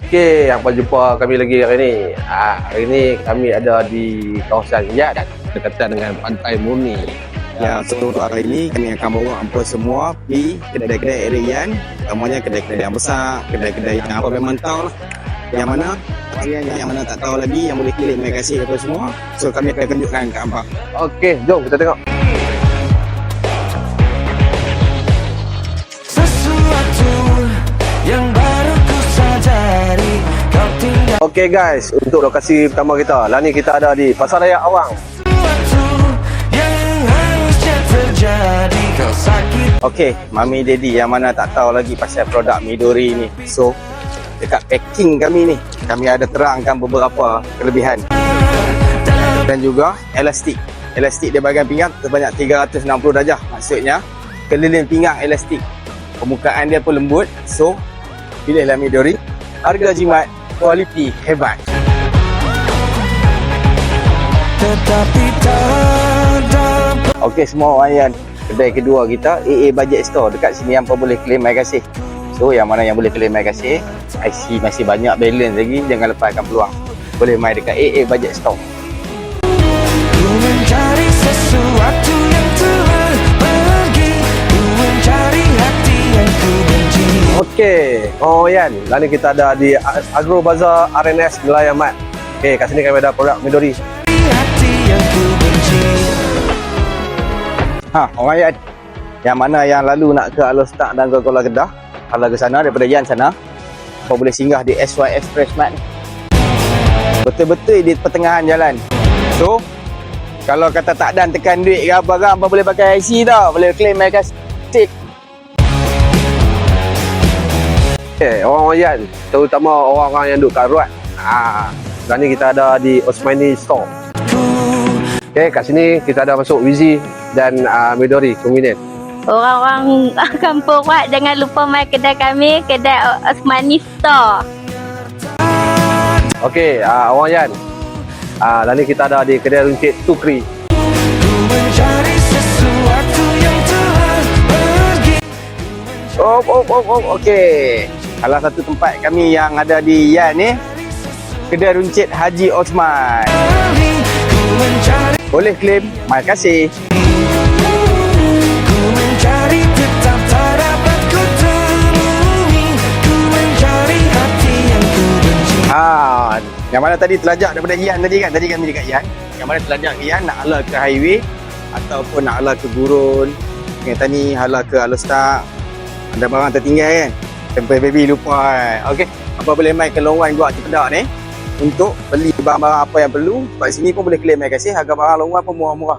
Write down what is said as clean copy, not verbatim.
Okey, apa jumpa kami lagi hari ni. Hari ni kami ada di kawasan Yat, berdekatan dengan Pantai Murni. Ya, so untuk hari ini kami akan bawa hampa semua pergi kedai-kedai area Yan. Namanya kedai-kedai yang besar, kedai-kedai yang apa memang tahu lah. Yang mana yang mana tak tahu lagi, yang boleh klik terima kasih kepada semua. So kami akan tunjukkan kat hampa. Okey, jom kita tengok. Sesuatu yang baru ku sadari kau tinggal. Okey guys, untuk lokasi pertama kita, lah ni kita ada di Pasaraya Awang. Sesuatu yang harusnya terjadi kau sakit. Okey, Mami Daddy yang mana tak tahu lagi pasal produk Midori ni. So dekat packing kami ni, kami ada terangkan beberapa kelebihan. Dan juga elastik. Elastik dia bahagian pinggang sebanyak 360 darjah. Maksudnya keliling pinggang elastik. Permukaan dia pun lembut. So pilihlah Midori. Harga jimat, kualiti hebat. Tetapi tak dapat. Okey semua orang yang kedai kedua kita AA Budget Store dekat sini hampa boleh claim mai kasih. So yang mana yang boleh claim mai kasih, IC masih banyak balance lagi, jangan lepaskan peluang. Boleh mai dekat AA Budget Store. Ku mencari sesuatu yang telah pergi. Ku mencari hati yang ku benci. Okey, oh Yan, lah ni kita ada di Agro Bazaar RNS Nelayan Mat. Okey, kat sini kami ada produk Midori. Hati yang ku benci. Orang Yan yang mana yang lalu nak ke Alostak dan ke Kuala Kedah, kalau ke sana daripada Yan sana, kau boleh singgah di SY Express Mart. Betul-betul di pertengahan jalan. So kalau kata tak dan tekan duit ke apa boleh pakai IC tau, boleh claim mai kasih. Okey, orang Yan, terutama orang-orang yang duduk kat Ruat. Lah ni kita ada di Osmani Store. Okey, kat sini kita ada masuk Wizi dan Midori convenient. Orang-orang kampung Wat jangan lupa mai kedai kami, kedai Osmani Store. Okey, orang Yan. Lah ni kita ada di kedai runcit Tukri. Ku mencari sesuatu yang telah pergi. Okey. Salah satu tempat kami yang ada di Yan ni, kedai runcit Haji Osman. Ku mencari, Boleh claim mai kasih. ku mencari tetap tak dapat ku temui. Ku mencari hati yang ku benci. Yang mana tadi terlajak daripada Yan tadi kan? Tadi kami dekat Yan. Yang mana terlajak ke Yan nak hala ke highway ataupun nak hala ke Gurun. Yang tadi hala ke Alostak. Ada barang tertinggal kan? Sampai baby lupa kan? Okey. Apa boleh mai ke Long Wan Gua Cipedak ni untuk beli barang-barang apa yang perlu. Kat sini pun boleh claim mai kasih. Harga barang Long Wan pun murah-murah.